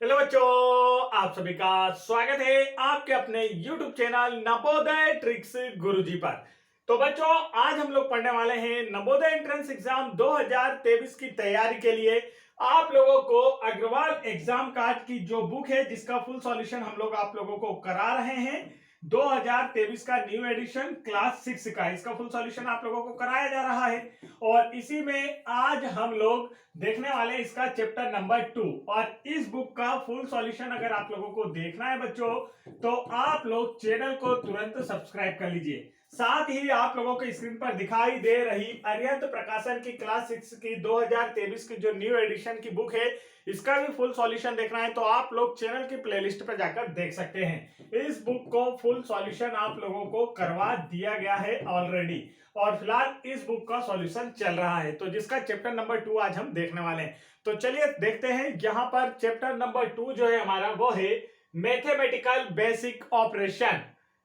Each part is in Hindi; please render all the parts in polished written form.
हेलो बच्चों, आप सभी का स्वागत है आपके अपने YouTube चैनल नवोदय ट्रिक्स गुरुजी पर। तो बच्चों, आज हम लोग पढ़ने वाले हैं नवोदय एंट्रेंस एग्जाम 2023 की तैयारी के लिए आप लोगों को अग्रवाल एग्जाम कार्ड की जो बुक है जिसका फुल सॉल्यूशन हम लोग आप लोगों को करा रहे हैं। 2023 का न्यू एडिशन क्लास 6 का इसका फुल सॉल्यूशन आप लोगों को कराया जा रहा है और इसी में आज हम लोग देखने वाले इसका चैप्टर नंबर 2। और इस बुक का फुल सॉल्यूशन अगर आप लोगों को देखना है बच्चों, तो आप लोग चैनल को तुरंत सब्सक्राइब कर लीजिए। साथ ही आप लोगों को स्क्रीन पर दिखाई दे रही अरिहंत प्रकाशन की क्लास 6 की 2023 की जो न्यू एडिशन की बुक है इसका भी फुल सॉल्यूशन देखना है तो आप लोग चैनल की प्लेलिस्ट पर जाकर देख सकते हैं। इस बुक को फुल सॉल्यूशन आप लोगों को करवा दिया गया है ऑलरेडी और फिलहाल इस बुक का सॉल्यूशन चल रहा है, तो जिसका चैप्टर नंबर 2 आज हम देखने वाले हैं। तो चलिए देखते हैं। यहाँ पर चैप्टर नंबर 2 जो है हमारा वो है मैथमेटिकल बेसिक ऑपरेशन,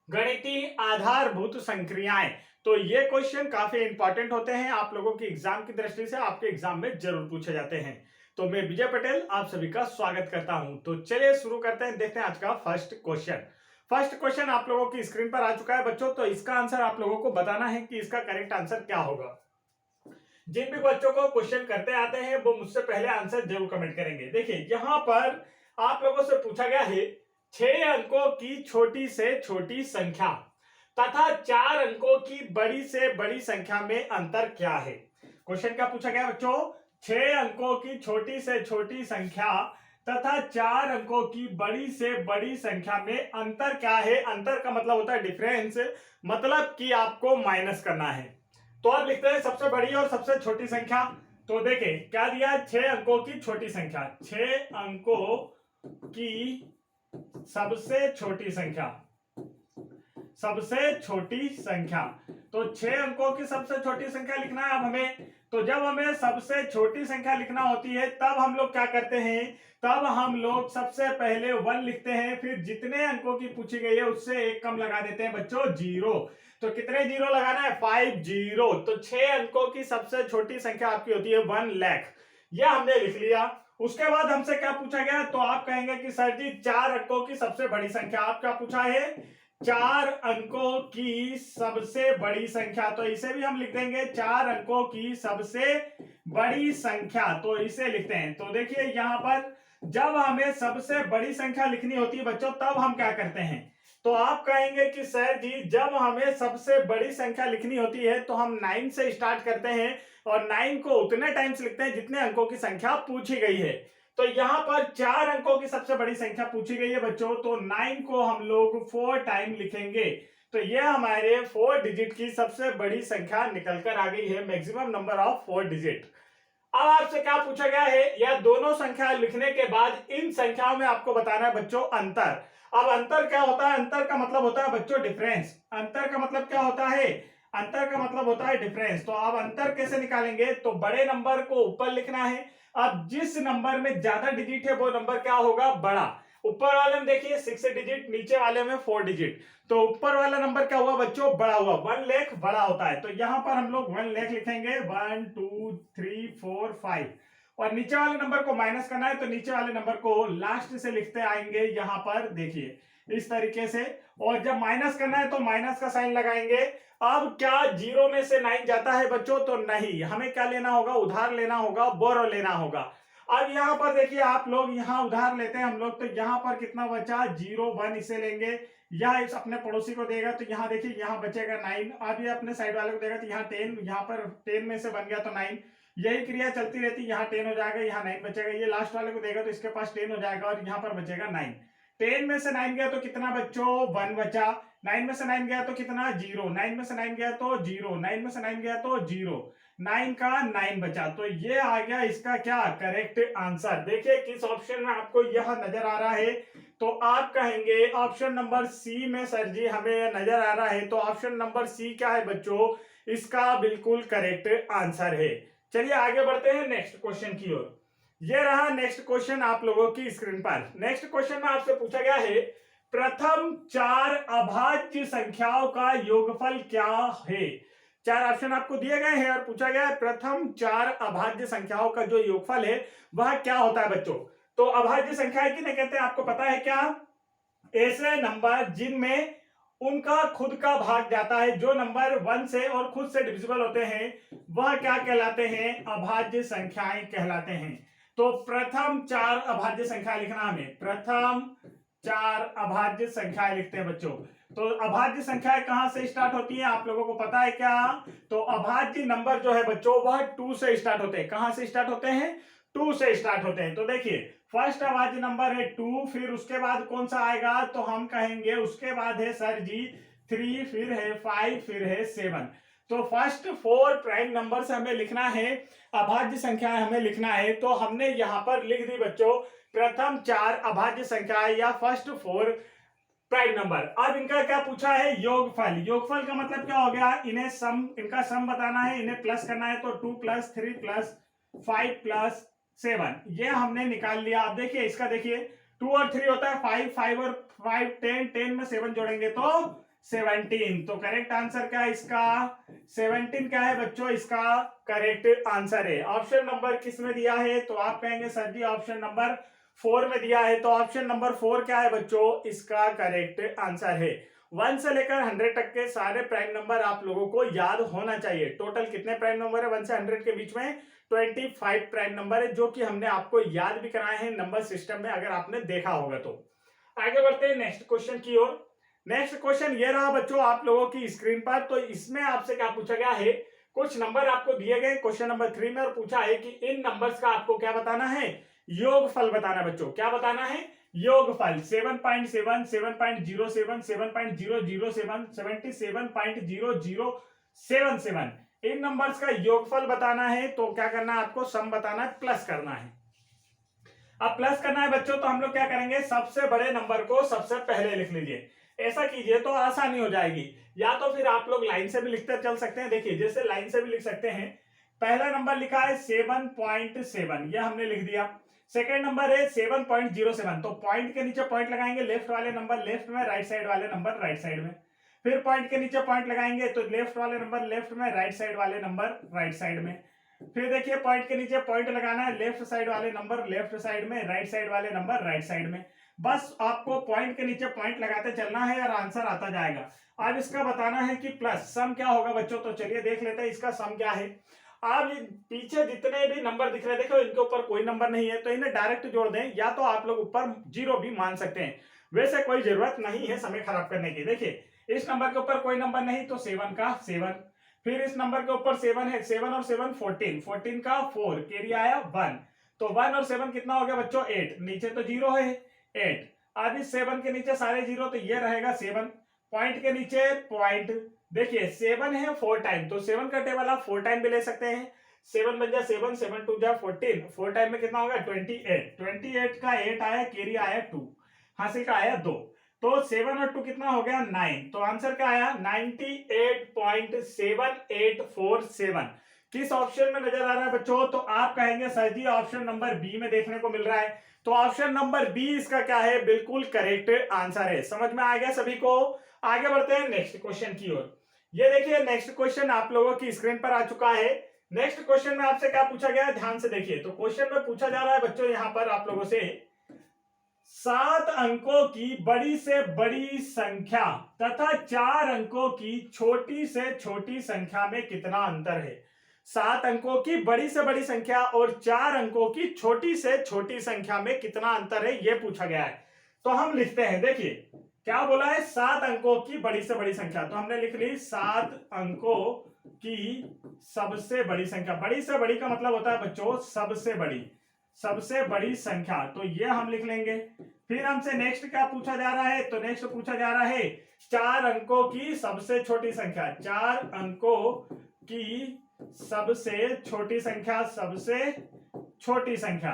गणितीय आधारभूत संक्रियाएं। तो ये क्वेश्चन काफी इंपॉर्टेंट होते हैं आप लोगों की एग्जाम की दृष्टि से, आपके एग्जाम में जरूर पूछे जाते हैं। तो मैं विजय पटेल आप सभी का स्वागत करता हूं। तो चलिए शुरू करते हैं, देखते हैं आज का फर्स्ट क्वेश्चन। फर्स्ट क्वेश्चन आप लोगों की स्क्रीन पर आ चुका है बच्चों, तो इसका आंसर आप लोगों को बताना है कि इसका करेक्ट आंसर क्या होगा। जिन भी बच्चों को क्वेश्चन करते आते हैं वो मुझसे पहले आंसर जरूर कमेंट करेंगे। देखिए यहां पर आप लोगों से पूछा गया है 6 अंकों की छोटी से छोटी संख्या तथा 4 अंकों की बड़ी से बड़ी संख्या में अंतर क्या है। क्वेश्चन क्या पूछा गया बच्चों? 6 अंकों की छोटी से छोटी संख्या तथा 4 अंकों की बड़ी से बड़ी संख्या में अंतर क्या है। अंतर का मतलब होता है डिफरेंस, मतलब कि आपको माइनस करना है। तो अब लिखते हैं सबसे बड़ी और सबसे छोटी संख्या। तो देखें क्या दिया, 6 अंकों की छोटी संख्या, 6 अंकों की सबसे छोटी संख्या, सबसे छोटी संख्या। तो 6 अंकों की सबसे छोटी संख्या लिखना है अब हमें। तो जब हमें सबसे छोटी संख्या लिखना होती है तब हम लोग क्या करते हैं, तब हम लोग सबसे पहले 1 लिखते हैं, फिर जितने अंकों की पूछी गई है उससे एक कम लगा देते हैं बच्चों, 0। तो कितने 0 लगाना है? 5 0। तो 6 अंकों की सबसे छोटी संख्या आपकी होती है 1 लाख। यह हमने लिख लिया। उसके बाद हमसे क्या पूछा गया, तो आप कहेंगे कि सर जी 4 अंकों की सबसे बड़ी संख्या। आप क्या पूछा है? 4 अंकों की सबसे बड़ी संख्या। तो इसे भी हम लिख देंगे 4 अंकों की सबसे बड़ी संख्या। तो इसे लिखते हैं। तो देखिए यहां पर जब हमें सबसे बड़ी संख्या लिखनी होती है बच्चों तब हम क्या करते हैं, तो आप कहेंगे कि सर जी जब हमें सबसे बड़ी संख्या लिखनी होती है तो हम 9 से स्टार्ट करते हैं और 9 को उतने टाइम्स लिखते हैं जितने अंकों की संख्या पूछी गई है। तो यहां पर 4 अंकों की सबसे बड़ी संख्या पूछी गई है बच्चों, तो 9 को हम लोग 4 टाइम लिखेंगे। तो यह हमारे 4 डिजिट की सबसे बड़ी संख्या निकलकर आ गई है, मैक्सिमम नंबर ऑफ 4 डिजिट। अब आपसे क्या पूछा गया है, यह दोनों संख्या लिखने के बाद इन संख्याओं में आपको बताना है बच्चों अंतर। अब अंतर क्या होता है? अंतर का मतलब होता है बच्चों डिफरेंस। अंतर का मतलब क्या होता है? अंतर का मतलब होता है डिफरेंस। तो अब अंतर कैसे निकालेंगे, तो बड़े नंबर को ऊपर लिखना है। अब जिस नंबर में ज्यादा डिजिट है वो नंबर क्या होगा? बड़ा। ऊपर वाले में देखिए 6 डिजिट, नीचे वाले में 4 डिजिट। तो ऊपर वाला नंबर क्या हुआ बच्चों? बड़ा हुआ। 1 लाख बड़ा होता है, तो यहां पर हम लोग 1 लाख लिखेंगे। 1 2 3 4 5। और नीचे वाले नंबर को माइनस करना है तो नीचे वाले नंबर को लास्ट से लिखते आएंगे यहां पर, देखिए इस तरीके से। और जब माइनस करना है तो माइनस का साइन लगाएंगे। अब क्या 0 में से 9 जाता है बच्चों? तो नहीं, हमें क्या लेना होगा? उधार लेना होगा, बोरो लेना होगा। अब यहां पर देखिए आप लोग यहाँ उधार लेते हैं हम लोग, तो यहां पर कितना बचा? 0 1 इसे लेंगे, यह इस अपने पड़ोसी को देगा तो यहाँ देखिए यहाँ बचेगा 9। अब ये अपने साइड वाले को देगा तो यहाँ 10, यहाँ पर 10 में से बन गया तो 9। यही क्रिया चलती रहती, यहाँ 10 हो जाएगा, यहाँ 9 बचेगा। ये लास्ट वाले को देगा तो इसके पास 10 हो जाएगा और यहाँ पर बचेगा 9। 10 में से 9 गया तो कितना बच्चों? 1 बचा। 9 में से 9 गया तो कितना? 0। 9 में से 9 गया तो 0। 9 में से 9 गया तो 0। 9 का 9 बचा। तो ये आ गया इसका क्या करेक्ट आंसर। देखिए किस ऑप्शन में आपको यह नजर आ रहा है, तो आप कहेंगे ऑप्शन नंबर सी में सर जी हमें नजर आ रहा है। तो ऑप्शन नंबर सी क्या है बच्चों? इसका बिल्कुल करेक्ट आंसर है। चलिए आगे बढ़ते हैं नेक्स्ट क्वेश्चन की ओर। ये रहा नेक्स्ट क्वेश्चन आप लोगों की स्क्रीन पर। नेक्स्ट क्वेश्चन में आपसे पूछा गया है प्रथम 4 अभाज्य संख्याओं का योगफल क्या है। 4 ऑप्शन आपको दिए गए हैं और पूछा गया है प्रथम 4 अभाज्य संख्याओं का जो योगफल है वह क्या होता है बच्चों। तो अभाज्य संख्याएं किन्हें कहते हैं आपको पता है क्या? ऐसे नंबर जिनमें उनका खुद का भाग जाता है, जो नंबर 1 से और खुद से डिविजिबल होते हैं, वह क्या कहलाते हैं? अभाज्य संख्याएं कहलाते हैं। तो प्रथम 4 अभाज्य संख्याएं लिखना, हमें प्रथम 4 अभाज्य संख्याएं लिखते हैं बच्चों। तो अभाज्य संख्याएं कहां से स्टार्ट होती हैं आप लोगों को पता है क्या? तो अभाज्य नंबर जो है बच्चों वह 2 से स्टार्ट होते हैं। कहां से स्टार्ट होते हैं? 2 से स्टार्ट होते हैं। तो देखिए फर्स्ट अभाज्य नंबर है 2, फिर उसके बाद कौन सा आएगा? तो हम कहेंगे उसके बाद है सर जी 3, फिर है 5, फिर है 7। तो फर्स्ट 4 प्राइम नंबर से हमें लिखना है, अभाज्य संख्याएं हमें लिखना है। तो हमने यहां पर लिख दी बच्चों प्रथम 4 अभाज्य संख्याएं या फर्स्ट 4 प्राइम नंबर। अब इनका क्या पूछा है? योगफल। योगफल का मतलब क्या हो गया? इन्हें सम, इनका सम बताना है, इन्हें प्लस करना है। तो 2 + 3 + 5 + 7 ये हमने निकाल लिया। अब देखिए इसका, देखिए 2 और 3 होता है 5, 5 और 5 10, 10 में 7 जोड़ेंगे तो 17। तो करेक्ट आंसर क्या है इसका? 17 क्या है बच्चों? इसका करेक्ट आंसर है। ऑप्शन नंबर किस में दिया है? तो आप कहेंगे सर जी ऑप्शन नंबर 4 में दिया है। तो ऑप्शन नंबर 4 क्या है बच्चों? इसका करेक्ट आंसर है। 1 से लेकर 100 तक के सारे प्राइम नंबर आप लोगों को याद होना चाहिए। टोटल कितने प्राइम नंबर है 1 से 100 के बीच में? 25 प्राइम नंबर है, जो कि हमने आपको याद भी कराए हैं नंबर सिस्टम में, अगर आपने देखा होगा तो। आगे बढ़ते हैं नेक्स्ट क्वेश्चन की ओर। नेक्स्ट क्वेश्चन ये रहा बच्चों आप लोगों की स्क्रीन पर। तो इसमें आपसे क्या पूछा गया है? कुछ नंबर आपको दिए गए क्वेश्चन नंबर 3 में और पूछा है कि इन नंबर्स का आपको क्या बताना है? योगफल बताना है बच्चों। क्या बताना है? योगफल। 7.7, 7.07, 7.007, 77.0077 इन नंबर्स का योगफल बताना है। तो क्या करना है आपको? सम बताना है, प्लस करना है। अब प्लस करना है बच्चों, तो हम लोग क्या करेंगे? सबसे बड़े नंबर को सबसे पहले लिख लीजिए। ऐसा कीजिए तो आसानी हो जाएगी। या तो फिर आप लोग लाइन से भी लिखते चल सकते हैं। देखिए जैसे लाइन से भी लिख सकते हैं। पहला नंबर लिखा है 7.7, यह हमने लिख दिया। सेकेंड नंबर है 7.07, तो पॉइंट के नीचे पॉइंट लगाएंगे, लेफ्ट वाले नंबर लेफ्ट में, राइट साइड वाले नंबर राइट साइड में। फिर पॉइंट के नीचे पॉइंट लगाएंगे तो लेफ्ट वाले नंबर लेफ्ट में, राइट साइड वाले नंबर राइट साइड में। फिर देखिए पॉइंट के नीचे पॉइंट लगाना है, लेफ्ट साइड वाले नंबर लेफ्ट साइड में, राइट साइड वाले नंबर राइट साइड में। बस आपको पॉइंट के नीचे पॉइंट लगाते चलना है और आंसर आता जाएगा। अब इसका बताना है कि प्लस सम क्या होगा बच्चों। तो चलिए देख लेते हैं इसका सम क्या है। आप पीछे जितने भी नंबर दिख रहे हैं देखो इनके ऊपर कोई नंबर नहीं है, तो इन्हें डायरेक्ट जोड़ दें, या तो आप लोग ऊपर 0 भी मान सकते हैं। वैसे कोई जरूरत नहीं है समय खराब करने की। देखिए इस नंबर के ऊपर कोई नंबर नहीं, तो 7 का 7। फिर इस नंबर के ऊपर 7 है, 7 और 7 14, 14 का 4, कैरी आया 1। तो 1 और 7 कितना हो गया बच्चों? 8। नीचे तो 0 है, 8। अब इस 7 के नीचे सारे 0, तो ये रहेगा 7। पॉइंट के नीचे पॉइंट, देखिए 7 है 4 टाइम, तो 7 का टेबल आप 4 टाइम भी ले सकते हैं। 7 बन जा 7, 7 2 जा 14, 4 टाइम में कितना होगा? 28। 28 का 8 आया, कैरी आया 2, हासिल का आया 2। तो 7 और 2 कितना हो गया? 9। तो आंसर क्या आया? 98.7847। किस ऑप्शन में नजर आ रहा है बच्चों? तो आप कहेंगे सर जी ऑप्शन नंबर बी में देखने को मिल रहा है। तो ऑप्शन नंबर बी इसका क्या है? बिल्कुल करेक्ट आंसर है। समझ में आ गया सभी को? आगे बढ़ते हैं नेक्स्ट क्वेश्चन की ओर। ये देखिए नेक्स्ट क्वेश्चन आप लोगों की स्क्रीन पर आ चुका है। नेक्स्ट क्वेश्चन में आपसे क्या पूछा गया है? ध्यान से देखिए। तो क्वेश्चन में पूछा जा रहा है बच्चों यहां पर आप लोगों से 7 अंकों की बड़ी से बड़ी संख्या तथा 4 अंकों की छोटी से छोटी संख्या में कितना अंतर है? 7 अंकों की बड़ी से बड़ी संख्या और 4 अंकों की छोटी से छोटी संख्या में कितना अंतर है, यह पूछा गया है। तो हम लिखते हैं, देखिए क्या बोला है? 7 अंकों की बड़ी से बड़ी संख्या, तो हमने लिख ली 7 अंकों की सबसे बड़ी संख्या। बड़ी से बड़ी का मतलब होता है बच्चों सबसे बड़ी, सबसे बड़ी संख्या, तो ये हम लिख लेंगे। फिर हमसे नेक्स्ट क्या पूछा जा रहा है? तो नेक्स्ट पूछा जा रहा है 4 अंकों की सबसे छोटी संख्या। 4 अंकों की सबसे छोटी संख्या, सबसे छोटी संख्या,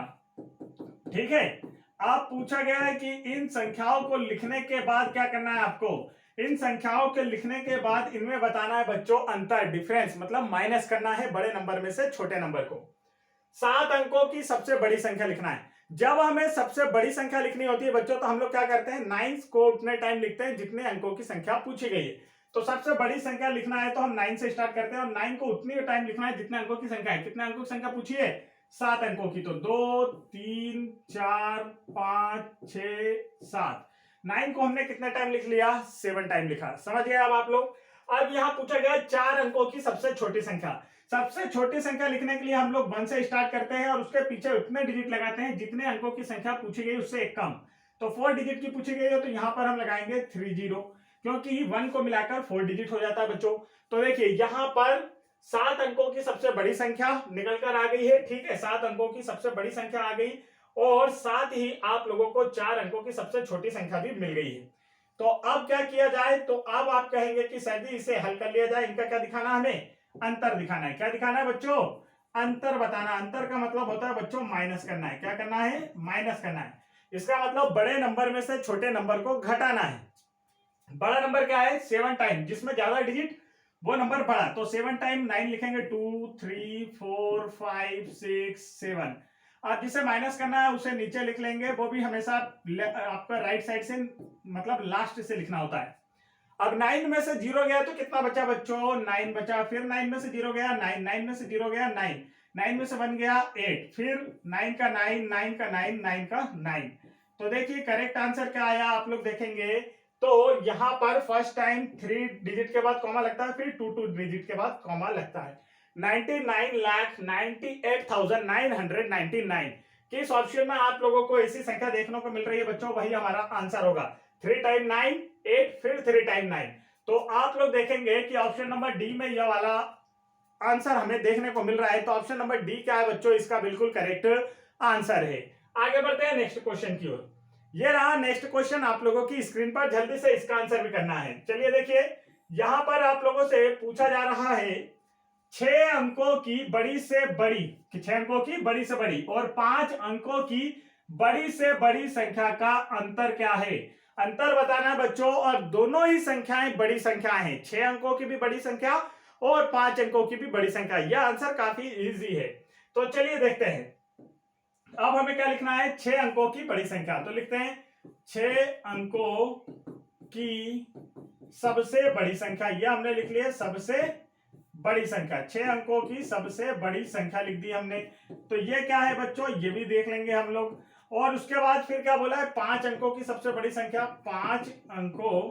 ठीक है। अब पूछा गया है कि इन संख्याओं को लिखने के बाद क्या करना है आपको? इन संख्याओं के लिखने के बाद इनमें बताना है बच्चों अंतर, डिफरेंस, मतलब माइनस करना है बड़े नंबर में से छोटे नंबर को। 7 अंकों की सबसे बड़ी संख्या लिखना है। जब हमें सबसे बड़ी संख्या लिखनी होती है बच्चों, तो हम लोग क्या करते हैं? 9 को उतने टाइम लिखते हैं जितने अंकों की संख्या पूछी गई है। तो सबसे बड़ी संख्या लिखना है तो हम 9 से स्टार्ट करते हैं, और 9 को उतनी टाइम लिखना है जितने अंकों की संख्या है। कितने अंकों की संख्या पूछी है? 7 अंकों की, तो 2 3 4 5 6 7। 9 को हमने कितने टाइम लिख लिया? 7 टाइम लिखा। समझ गए अब आप लोग? अब यहां पूछा गया 4 अंकों की सबसे छोटी संख्या। सबसे छोटी संख्या लिखने के लिए हम लोग 1 से स्टार्ट करते हैं और उसके पीछे उतने डिजिट लगाते हैं जितने अंकों की संख्या पूछी गई उससे एक कम। तो 4 डिजिट की पूछी गई हो तो यहां पर हम लगाएंगे 30, क्योंकि 1 को मिलाकर 4 डिजिट हो जाता है बच्चों। तो देखिए यहां पर 7 अंकों की सबसे बड़ी संख्या निकल कर आ गई है। ठीक है, 7 अंकों की सबसे बड़ी संख्या आ गई और साथ ही आप लोगों को 4 अंकों की सबसे छोटी संख्या भी मिल गई है। तो अब क्या किया जाए? तो अब आप कहेंगे कि सर जी इसे हल कर लिया जाए। इनका क्या दिखाना है? हमें अंतर दिखाना है। क्या दिखाना है बच्चों? अंतर बताना। अंतर का मतलब होता है बच्चों माइनस करना है। क्या करना है? माइनस करना है। इसका मतलब बड़े नंबर में से छोटे नंबर को घटाना है। बड़ा नंबर क्या है? 7 टाइम, जिसमें ज्यादा डिजिट वो नंबर बड़ा। तो 7 टाइम 9 लिखेंगे, 2 3 4 5 6 7। अब जिसे माइनस करना है उसे नीचे लिख लेंगे, वो भी हमेशा आपका राइट साइड से मतलब लास्ट से लिखना होता है। अब 9 में से 0 गया तो कितना बचा बच्चों? 9 बचा। फिर 9 में से 0 गया 9, 9 में से 0 गया 9, 9 में से 1 गया 8, फिर 9 का 9, 9 का 9, 9 का 9। तो देखिए करेक्ट आंसर क्या आया आप लोग देखेंगे तो यहां पर फर्स्ट टाइम 3 डिजिट के बाद कॉमा लगता है, फिर 2 डिजिट के बाद कॉमा लगता है। 99,98,999। किस ऑप्शन में आप लोगों को ऐसी संख्या देखने को मिल रही है बच्चों, वही हमारा आंसर होगा। 3 टाइम 9 8, फिर 3 टाइम 9। तो आप लोग देखेंगे कि ऑप्शन नंबर डी में यह वाला आंसर हमें देखने को मिल रहा है। तो ऑप्शन नंबर डी क्या है बच्चों? इसका बिल्कुल करेक्ट आंसर है। आगे बढ़ते हैं नेक्स्ट क्वेश्चन की ओर। ये रहा नेक्स्ट क्वेश्चन आप लोगों की स्क्रीन पर, जल्दी से इसका आंसर भी करना है। चलिए देखिए यहां पर आप लोगों से पूछा जा रहा है 6 अंकों की बड़ी से बड़ी, 6 अंकों की बड़ी से बड़ी और 5 अंकों की बड़ी से बड़ी संख्या का अंतर क्या है? अंतर बताना है बच्चों, और दोनों ही संख्याएं बड़ी संख्याएं हैं। 6 अंकों की भी बड़ी संख्या और 5 अंकों की भी बड़ी संख्या। यह आंसर काफी इजी है। तो चलिए देखते हैं अब हमें क्या लिखना है। 6 अंकों की बड़ी संख्या, तो लिखते हैं 6 अंकों की सबसे बड़ी संख्या। यह हमने लिख लिया सबसे बड़ी संख्या। 6 अंकों की सबसे बड़ी संख्या लिख दी हमने। तो ये क्या है बच्चों? ये भी देख लेंगे हम लोग। और उसके बाद फिर क्या बोला है? 5 अंकों की सबसे बड़ी संख्या। 5 अंकों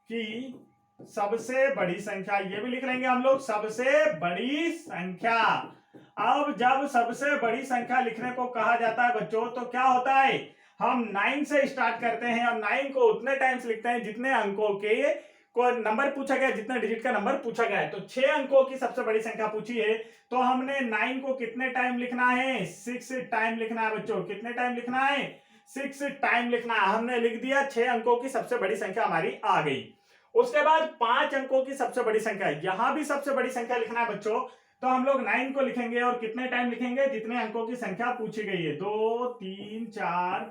की सबसे बड़ी संख्या, ये भी लिख लेंगे हम लोग, सबसे बड़ी संख्या। अब जब सबसे बड़ी संख्या लिखने को कहा जाता है बच्चों तो क्या होता है? हम 9 से स्टार्ट करते हैं और 9 को उतने टाइम्स लिखते हैं जितने अंकों के को नंबर पूछा गया, जितना डिजिट का नंबर पूछा गया है। तो 6 अंकों की सबसे बड़ी संख्या पूछी है तो हमने 9 को कितने टाइम लिखना है? 6 टाइम लिखना है बच्चों। कितने टाइम लिखना है? 6 टाइम लिखना है। हमने लिख दिया 6 अंकों की सबसे बड़ी संख्या हमारी आ गई। उसके बाद 5 अंकों की सबसे बड़ी संख्या, यहां भी सबसे बड़ी संख्या लिखना है बच्चों। तो हम लोग 9 को लिखेंगे और कितने टाइम लिखेंगे? जितने अंकों की संख्या पूछी गई है, 2 3 4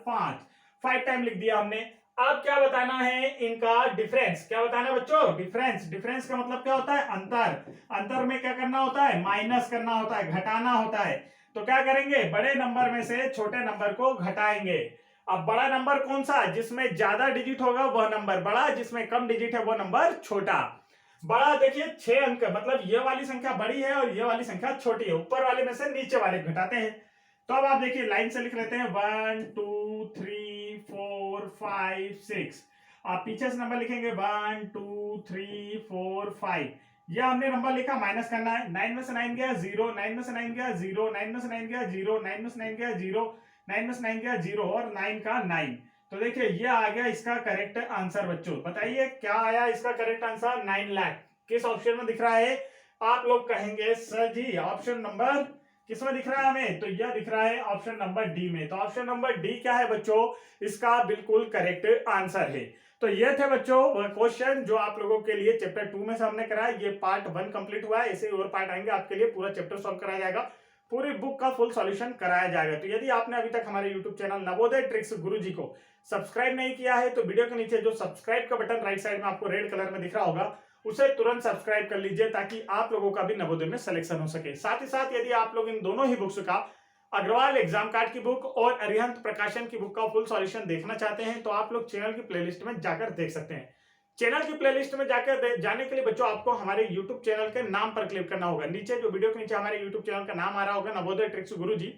5 टाइम लिख दिया हमने। अब क्या बताना है? इनका डिफरेंस। क्या बताना है बच्चों? डिफरेंस। डिफरेंस का मतलब क्या होता है? अंतर। अंतर में क्या करना होता है? माइनस करना होता है, घटाना होता है। तो क्या करेंगे? बड़े नंबर में से छोटे नंबर को घटाएंगे। अब बड़ा नंबर कौन सा? जिसमें ज्यादा डिजिट होगा वह नंबर बड़ा, जिसमें कम डिजिट है वह नंबर छोटा। बड़ा देखिए 6 अंक, मतलब ये वाली संख्या बड़ी है और ये वाली संख्या छोटी है। ऊपर वाले में से नीचे वाले घटाते हैं। तो अब आप देखिए लाइन से लिख लेते हैं 1 2 3 4 5 6। आप पीछे से नंबर लिखेंगे 1 2 3 4 5। ये हमने नंबर लिखा, माइनस करना है। 9 में से 9 गया 0, 9 में से 9 गया 0, 9 में से 9 गया 0, 9 में से 9 गया 0, 9 में से 9 गया 0 और 9 का 9। तो देखिए ये आ गया इसका करेक्ट आंसर बच्चों। बताइए क्या आया इसका करेक्ट आंसर? 9 लाख। किस ऑप्शन में दिख रहा है? आप लोग कहेंगे सर जी ऑप्शन नंबर किसमें दिख रहा है हमें? तो यह दिख रहा है ऑप्शन नंबर डी में। तो ऑप्शन नंबर डी क्या है बच्चों? इसका बिल्कुल करेक्ट आंसर है। तो ये थे बच्चों वह क्वेश्चन जो आप लोगों के लिए चैप्टर 2 में से हमने कराया। ये पार्ट 1 कंप्लीट हुआ है, ऐसे ही और पार्ट आएंगे आपके लिए, पूरा चैप्टर सॉल्व कराया जाएगा, पूरी बुक का फुल सॉल्यूशन कराया जाएगा। तो यदि आपने अभी तक हमारे यूट्यूब चैनल नवोदय ट्रिक्स गुरुजी को सब्सक्राइब नहीं किया है तो वीडियो के नीचे जो सब्सक्राइब का बटन राइट साइड में आपको रेड कलर में दिख रहा होगा उसे तुरंत सब्सक्राइब कर लीजिए ताकि आप लोगों का भी नवोदय में सिलेक्शन हो सके। साथ ही साथ यदि आप लोग इन दोनों ही बुक्स का, अग्रवाल एग्जाम कार्ड की बुक और अरिहंत प्रकाशन की बुक का फुल सॉल्यूशन देखना चाहते हैं तो आप लोग चैनल की प्लेलिस्ट में जाकर देख सकते हैं। चैनल की प्लेलिस्ट में जाकर जाने के लिए बच्चों आपको हमारे YouTube चैनल के नाम पर क्लिक करना होगा। नीचे जो वीडियो के नीचे हमारे YouTube चैनल का नाम आ रहा होगा नवोदय ट्रिक्स गुरुजी,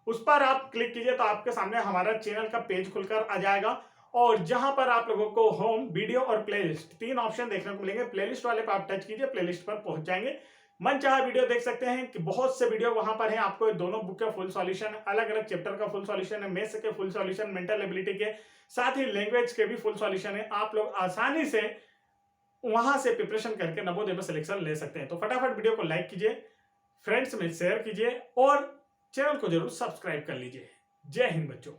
उस पर आप क्लिक कीजिए तो आपके सामने हमारा चैनल का पेज खुलकर आ जाएगा और जहां पर आप लोगों को होम, वीडियो और प्लेलिस्ट 3 ऑप्शन देखने को मिलेंगे। प्लेलिस्ट वाले पर आप टच कीजिए, प्लेलिस्ट पर पहुंच जाएंगे। मन चाहा वीडियो देख सकते हैं कि बहुत से वीडियो वहां पर है। आपको दोनों बुक का फुल सॉल्यूशन, अलग अलग चैप्टर का फुल सॉल्यूशन है, मैथ्स के फुल सॉल्यूशन, मेंटल एबिलिटी के, साथ ही लैंग्वेज के भी फुल सॉल्यूशन है। आप लोग आसानी से वहां से प्रिपरेशन करके नवोदय में सिलेक्शन ले सकते हैं। तो फटाफट वीडियो को लाइक कीजिए, फ्रेंड्स में शेयर कीजिए और चैनल को जरूर सब्सक्राइब कर लीजिए। जय हिंद बच्चों।